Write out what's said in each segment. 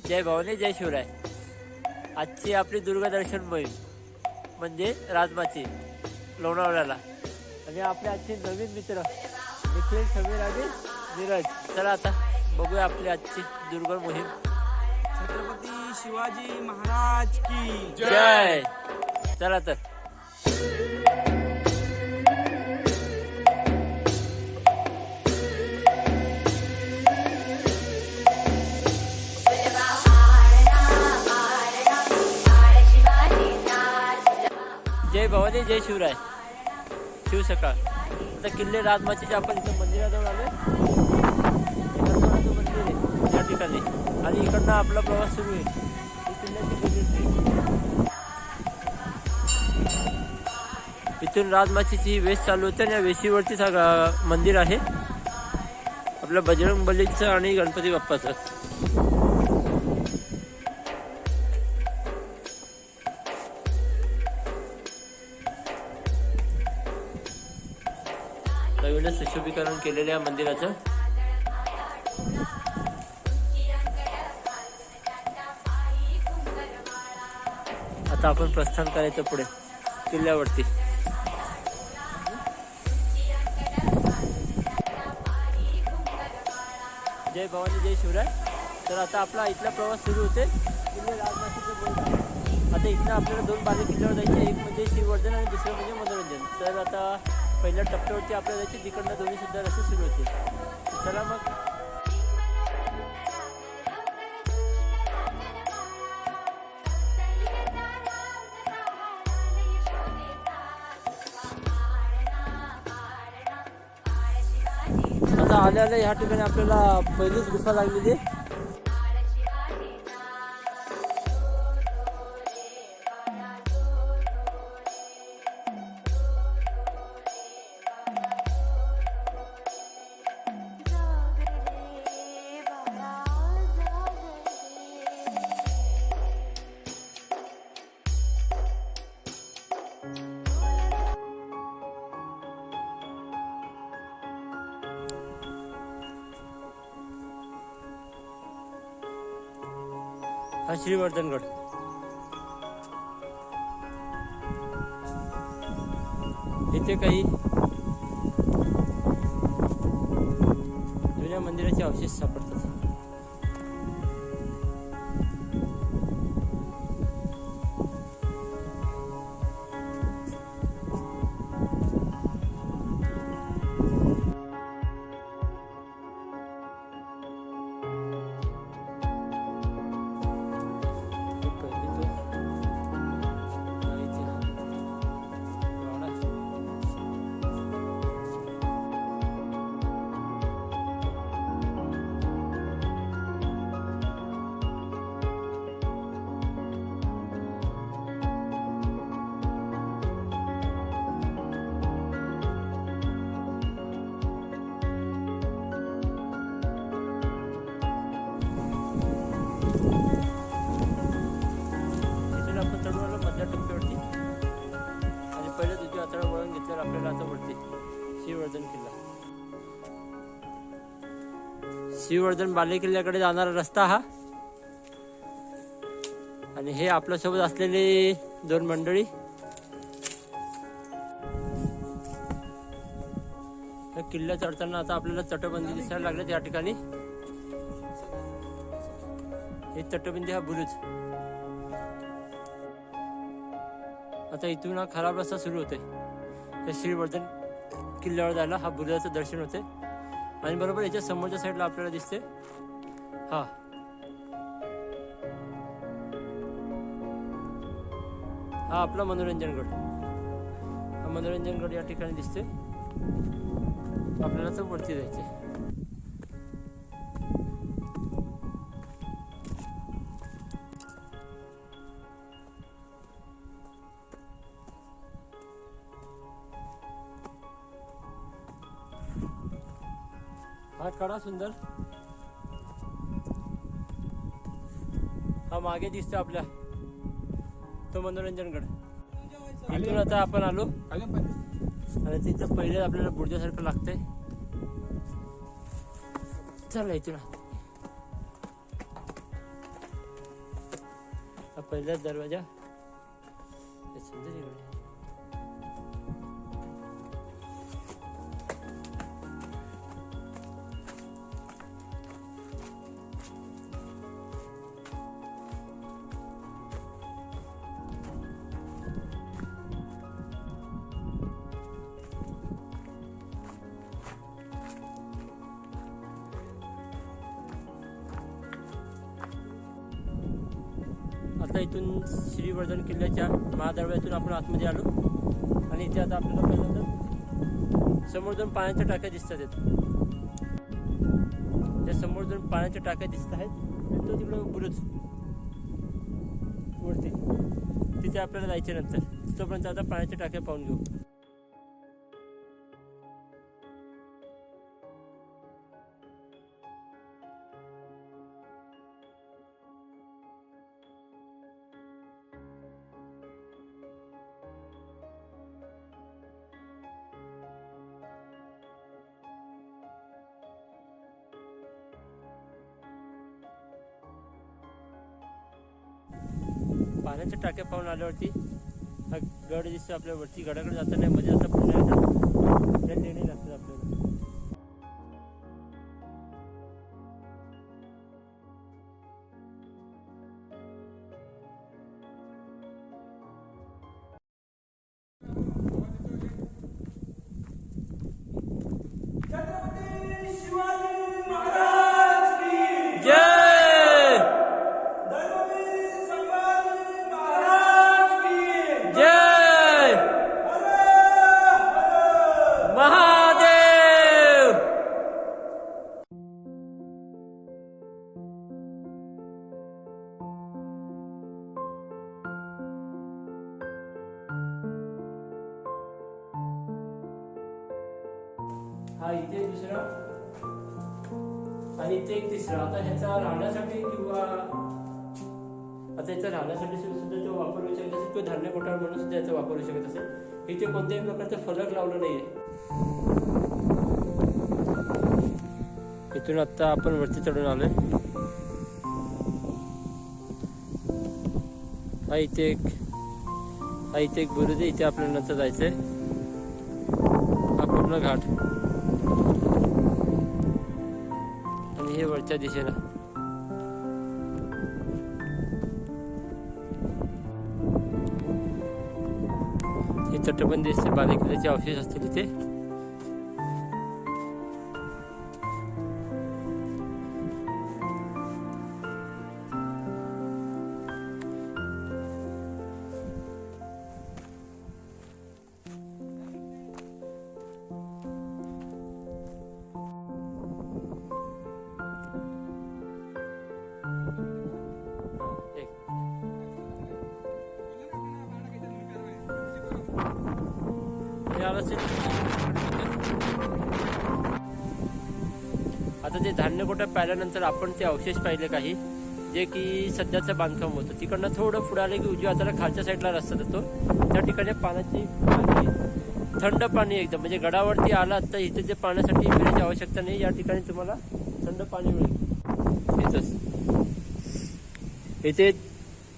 जय भवानी जय शिवराय. आजची आपली दुर्गादर्शन मोहीम म्हणजे राजमाची लोणावळ्याला. आणि आपले आजचे नवीन मित्र निखिल, समीर आणि नीरज. चला आता बघूया आपली आजची दुर्गा मोहीम. छत्रपती शिवाजी महाराज की जय. चला तर. जय भवानी जय शिवराय. शिव सकाळ. आता किल्ले राजमाचीचे आपण इथं मंदिराजवळ आलोय. मंदिर आहे त्या ठिकाणी आणि इकडनं आपला प्रवास सुरू आहे. ही किल्ल्याची बघितली. इथून राजमाचीची वेश चालू होते आणि या वेशीवरतीच मंदिर आहे आपलं बजरंग बलीचं आणि गणपती बाप्पाचं. नवीनच सुशोभीकरण केलेल्या मंदिराचं. आता आपण प्रस्थान करायचं पुढे किल्ल्यावरती. जय भवानी जय शिवराय. तर आता आपला इथला प्रवास सुरू होते किल्ले राजमाचीचं बोलतो. आता इथनं आपल्याला दोन बाले किल्ल्यावर जायचे. एक म्हणजे शिववर्धन आणि दुसरं म्हणजे मनोरंजन. तर आता पहिल्या टप्प्यावरती आपल्याला जायचे. तिकडनं दोन्ही सुद्धा रस्ते सुरू होते. चला मग. आता आल्या ह्या ठिकाणी आपल्याला पहिलीच गुफा लागलेली आहे. हा श्रीवर्धनगड. इथे काही जुन्या मंदिराचे अवशेष सापडतात. आपल्याला आता वरती श्रीवर्धन किल्ला. श्रीवर्धन बाले किल्ल्याकडे जाणारा रस्ता हा. आणि हे आपल्या सोबत असलेले दोन मंडळी. किल्ला चढताना आता आपल्याला तटबंदी दिसायला लागल्यात या ठिकाणी. हे तटबंदी हा बुरुज. आता इथून हा खराब रस्ता सुरू होतोय. त्या श्रीवर्धन किल्ल्यावर जायला हा बुरुजाचं दर्शन होते. आणि बरोबर याच्या समोरच्या साईडला आपल्याला दिसते हा आपला मनोरंजनगड. हा मनोरंजनगड या ठिकाणी दिसते. आपल्याला तर वरती जायचे. हा कडा सुंदर. हा मागे दिसतो आपल्या तो मनोरंजनगड. इथून आता आपण आलो आणि तिथं पहिले आपल्याला बुर्जासारखं लागतंय. चला इथून पहिलाच दरवाजा हे सुंदर एवढे. आता इथून श्रीवर्धन किल्ल्याच्या महादरवाज्यातून आपण आतमध्ये आलो आणि इथे आता आपल्याला पहिल्यांदा समोर दोन पाण्याच्या टाक्या दिसतात आहेत. त्या समोर दोन पाण्याच्या टाक्या दिसत आहेत आणि तो तिकडे बुरुज वरती तिथे आपल्याला जायचे नंतर. तोपर्यंत आता पाण्याच्या टाक्या पाहून घेऊ. पाण्याच्या टाक्या पाहून आल्यावरती हा गड दिसतो आपल्या वरती. गडाकडे जाताना मध्ये आता पुन्हा एकदा लेणी लागतात आपल्याला. छत्रपती शिवाजी महाराज की जय धर्मवीर संभाजी महाराज की जय महादेव. हा इथे एक दुसरा आणि इथे एक तिसरा. आता ह्याचा राहण्यासाठी किंवा आता याचा राहण्यासाठी सुद्धा तो वापर होऊ शकत असेल किंवा धान्य कोठार म्हणून सुद्धा याचा वापर होऊ शकत असेल. इथे कोणत्याही प्रकारचा फलक लावला नाहीये. इथून आता आपण वरती चढून आलोय. हा इथे एक बुरुज आहे. इथे आपल्याला नंतर जायचंय. हा पूर्ण घाट आणि हे वरच्या दिशेला. ही तटबंदी दिसते. बालेकिल्ल्याचे अवशेष असतील इथे. आता ते धान्य कोठा पाहिल्यानंतर आपण ते अवशेष पाहिले काही जे की सध्याचं बांधकाम होतं. तिकडनं थोडं पुढे आले की उजव्या हाताला खालच्या साईडला रस्ता जातो. त्या ठिकाणी पाण्याची थंड पाणी एकदम म्हणजे गडावरती आला तर इथे जे पाण्यासाठी पिण्याची आवश्यकता नाही. या ठिकाणी तुम्हाला थंड पाणी मिळेल. इथे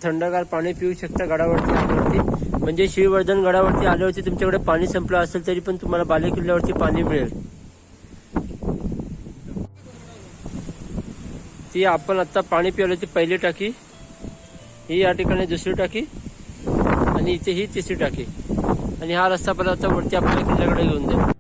थंडगार पाणी पिऊ शकता गडावरती आल्यावरती. म्हणजे श्रीवर्धन गडावरती आल्यावरती तुमच्याकडे पाणी संपलं असेल तरी पण तुम्हाला बालेकिल्ल्यावरती पाणी मिळेल. ती आपण आता पाणी पिवली ती पहिली टाकी, ही या ठिकाणी दुसरी टाकी आणि इथे ही तिसरी टाकी. आणि हा रस्ता परत आता वरती आपल्या किल्ल्याकडे घेऊन जाईल.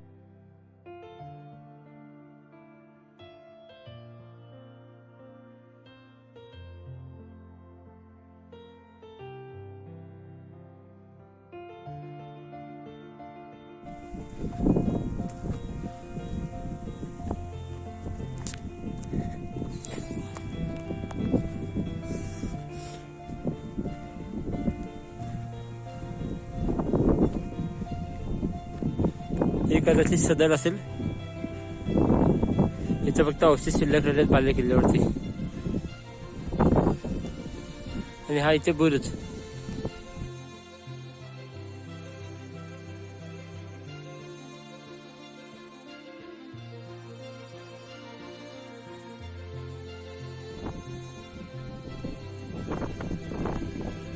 हे कदाचित सदर असेल. इथं फक्त अवशेष शिल्लक राहिलेत बाले किल्ल्यावरती. आणि हा इथे बुरुज.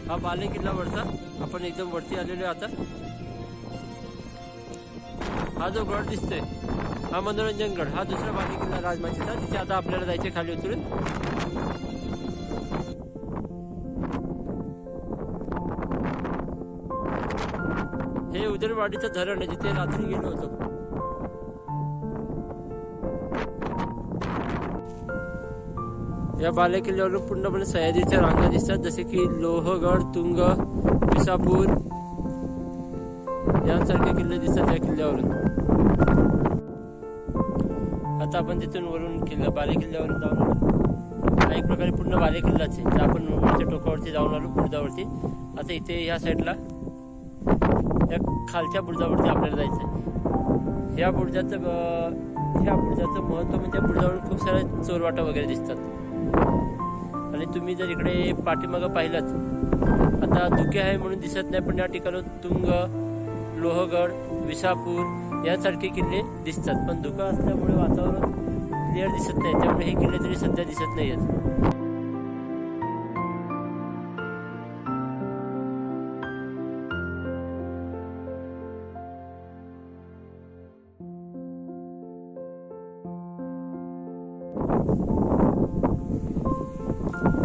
हा बाले किल्ला वरचा आपण एकदम वरती आलेलो आहे आता. हा जो गड दिसतोय हा मनोरंजन गड, हा दुसरा बाले किल्ला राजमाचीचा. तिथे आता आपल्याला जायचे खाली उतरून. हे उदरवाडीचं धरण आहे जिथे रात्री गेलो होतो. या बाले किल्ल्यावरून पूर्णपणे सह्याद्रीच्या रांगा दिसतात, जसे की लोहगड, तुंग, विसापूर यांसारखे किल्ले दिसतात या किल्ल्यावरून. आता आपण तिथून वरून किल्ला बाले किल्ल्यावरून जाऊन आलो. हा एक प्रकारे पूर्ण बाले किल्लाच आहे. तर आपण वरच्या टोकावरती जाऊन आलो बुरुजावरती. आता इथे या साईडला या खालच्या बुरुजावरती आपल्याला जायचं आहे. ह्या बुरुजाचं महत्त्व म्हणजे बुरुजावरून खूप साऱ्या चोरवाटा वगैरे दिसतात. आणि तुम्ही जर इकडे पाठीमागं पाहिलात, आता धुके आहे म्हणून दिसत नाही, पण या ठिकाणी तुंग, लोहगड, विसापूर यासारखे किल्ले दिसतात. पण धुका असल्यामुळे वातावरण क्लिअर दिसत नाही, त्यामुळे हे किल्ले तरी सध्या दिसत नाही आहेत.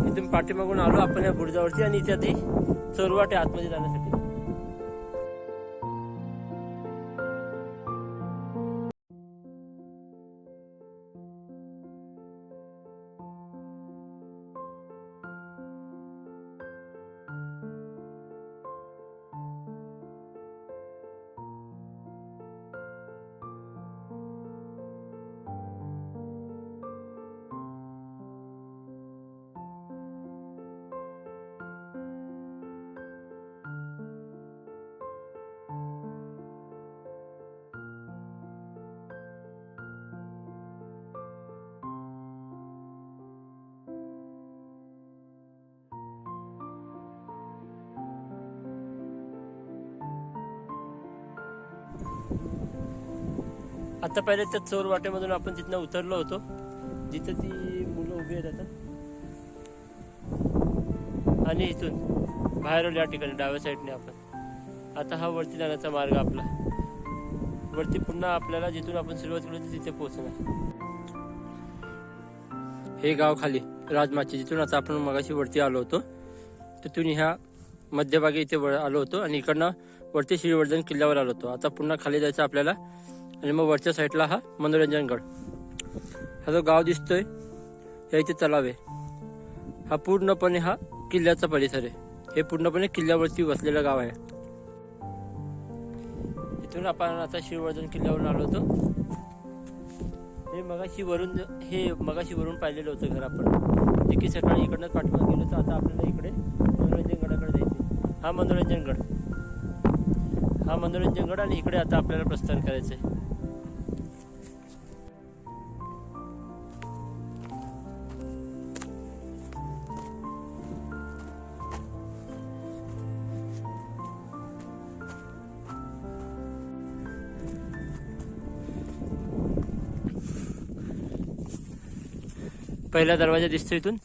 इथून पाठीमागून आलो आपण या बुरुजावरती आणि इथे आधी चोरवाटे आतमध्ये जाण्यासाठी. आता पहिले त्या चोर वाटेमधून आपण तिथनं उतरलो होतो, जिथे ती मुलं उभी आहेत आता. आणि इथून बाहेर या ठिकाणी डाव्या साईडने आपण आता हा वरती जाण्याचा मार्ग आपला. वरती पुन्हा आपल्याला जिथून आपण सुरुवात केली होती तिथे पोहोचणार. हे गाव खाली राजमाची, जिथून आता आपण मगाशी वरती आलो होतो तिथून ह्या मध्यभागी इथे आलो होतो आणि इकडनं वरती श्रीवर्धन किल्ल्यावर आलो होतो. आता पुन्हा खाली जायचं आपल्याला. आणि मग वरच्या साईडला हा मनोरंजन गड. हा जो गाव दिसतोय या इथे तलाव आहे. हा पूर्णपणे हा किल्ल्याचा परिसर आहे. हे पूर्णपणे किल्ल्यावरती वसलेलं गाव आहे. इथून आपण आता श्रीवर्धन किल्ल्यावरून आलो होतो. हे मगाशी वरून पाहिलेलं होतं घर आपण, जे की सकाळी इकडनं पाठवून गेलो होतो. आता आपल्याला इकडे मनोरंजन गडाकडे जायचं. हा मनोरंजन गड आणि इकडे आता आपल्याला प्रस्थान करायचंय. पहिला दरवाजा दिसतो इथून.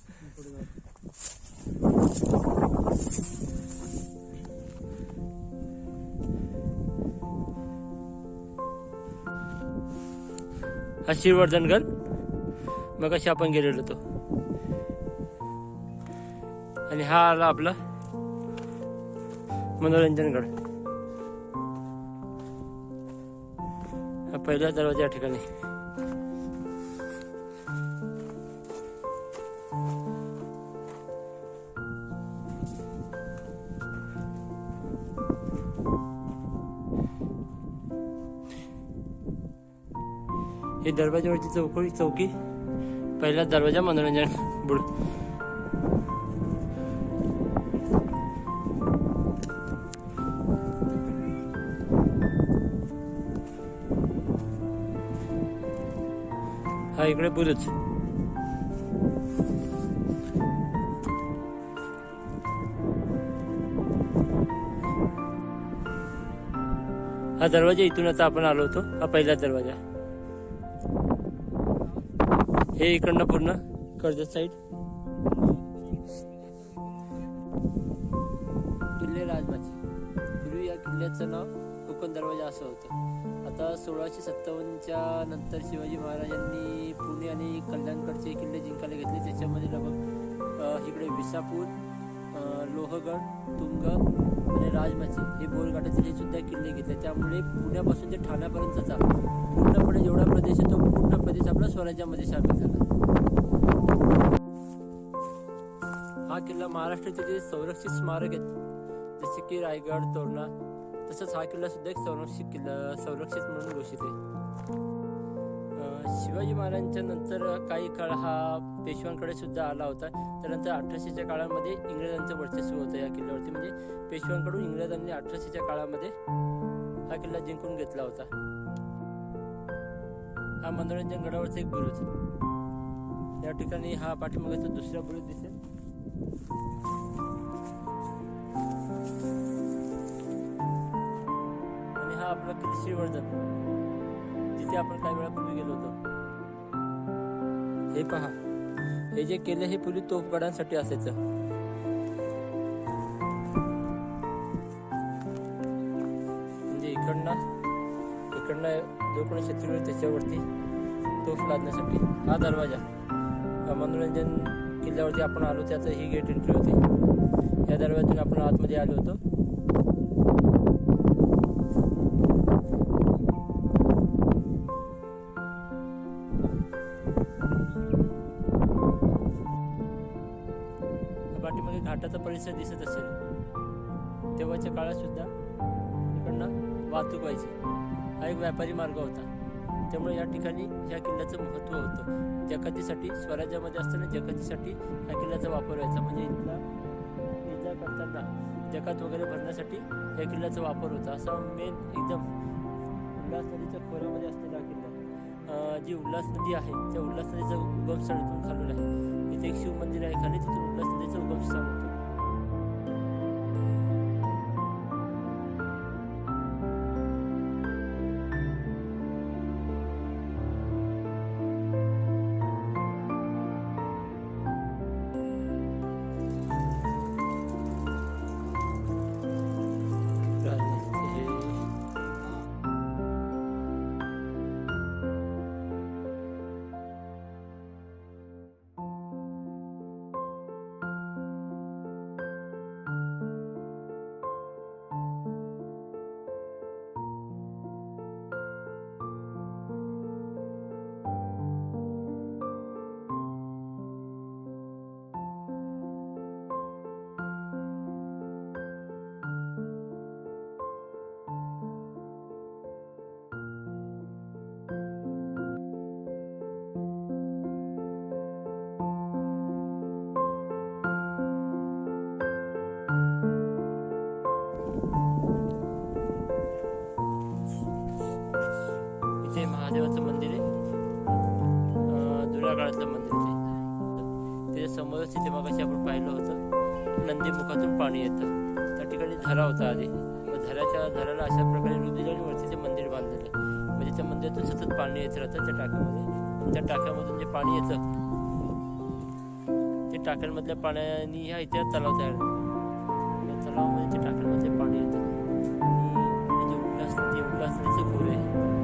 हा श्रीवर्धन गड मगाशी आपण गेलेलो होतो. आणि हा आला आपला मनोरंजन गड. हा पहिला दरवाजा या ठिकाणी. हे दरवाजावरची चौकी पहिला दरवाजा मनोरंजन बुड. हा इकडे बुरुज. हा दरवाजा इथून आता आपण आलो होतो. हा पहिला दरवाजा. हे इकडनं पूर्ण कर्जत साईड. किल्ले राजमाची. पूर्वी या किल्ल्याचं नाव कोकण दरवाजा असं होतं. आता 1657च्या नंतर शिवाजी महाराजांनी पुणे आणि कल्याणकडचे किल्ले जिंकायला घेतले. त्याच्यामध्ये लगभग इकडे विसापूर, लोहगड, तुंग आणि राजमाची हे बोरघाटाचे हे सुद्धा किल्ले घेतले. त्यामुळे पुण्यापासून ते ठाण्यापर्यंतचा पूर्णपणे जेवढा प्रदेश आहे तो पूर्ण प्रदेश आपला स्वराज्यामध्ये सामील झाला. हा किल्ला महाराष्ट्राचे जे संरक्षित स्मारक आहेत जसे की रायगड, तोरणा, तसंच हा किल्ला सुद्धा एक संरक्षित म्हणून घोषित आहे. शिवाजी महाराजांच्या नंतर काही काळ हा पेशव्यांकडे सुद्धा आला होता. त्यानंतर 1800च्या काळामध्ये इंग्रजांचं वर्चस्व होतं या किल्ल्यावरती. म्हणजे पेशव्यांकडून इंग्रजांनी 1800च्या काळामध्ये हा किल्ला जिंकून घेतला होता. हा मनोरंजन गडावरचा एक बुरुज. या ठिकाणी हा पाठीमागाचा दुसरा बुरुज दिसेल. आणि हा आपला किल्ला श्रीवर्धन, जिथे आपण काही वेळापूर्वी गेलो होतो. हे पहा, हे जे किल्ले हे पूर्वी तोफगडांसाठी असायचं. म्हणजे इकडनं जो कोणी शत्रू आहे त्याच्यावरती तोफ लादण्यासाठी. हा दरवाजा मनोरंजन किल्ल्यावरती आपण आलो त्याचं ही गेट एंट्री होती. या दरवाजातून आपण आतमध्ये आलो होतो. पाठीमागे घाटाचा परिसर दिसत असेल. तेव्हाच्या काळात सुद्धा इकडनं वाहतूक व्हायची. हा एक व्यापारी मार्ग होता. त्यामुळे या ठिकाणी ह्या किल्ल्याचं महत्त्व होतं. जकातीसाठी, स्वराज्यामध्ये असताना जकातीसाठी ह्या किल्ल्याचा वापर व्हायचा. म्हणजे इथला इजा करताना जकात वगैरे भरण्यासाठी या किल्ल्याचा वापर होता. असा मेन एकदम उल्हास नदीच्या खोऱ्यामध्ये असलेला किल्ला. जी उल्हास नदी आहे त्या उल्हास नदीचा उगमस्थळ इथून खालून आहे. इथे एक शिव मंदिर आहे खाली, तिथून उल्हास नदीचं उगमस्थान होतं. इथे महादेवाचं मंदिर आहे. जुन्या काळातलं मंदिर ते. त्याच्या समोरच इथे मगाशी आपण पाहिलं होतं नंदीमुखातून पाणी येतं. त्या ठिकाणी झरा होता आधी. मग झऱ्याला अशा प्रकारे रूप दिलं आणि वरती ते मंदिर बांधलेलं आहे. म्हणजे त्या मंदिरातून सतत पाणी येत राहतं त्या टाक्यामध्ये. त्या टाक्यामधून जे पाणी येतं ते टाक्यांमधल्या पाण्याने ह्या इथे तलाव तयार होतो. तलावामध्ये ते टाक्यांमध्ये पाणी येतं. आणि जे उल्हास नदीचं खोरे आहे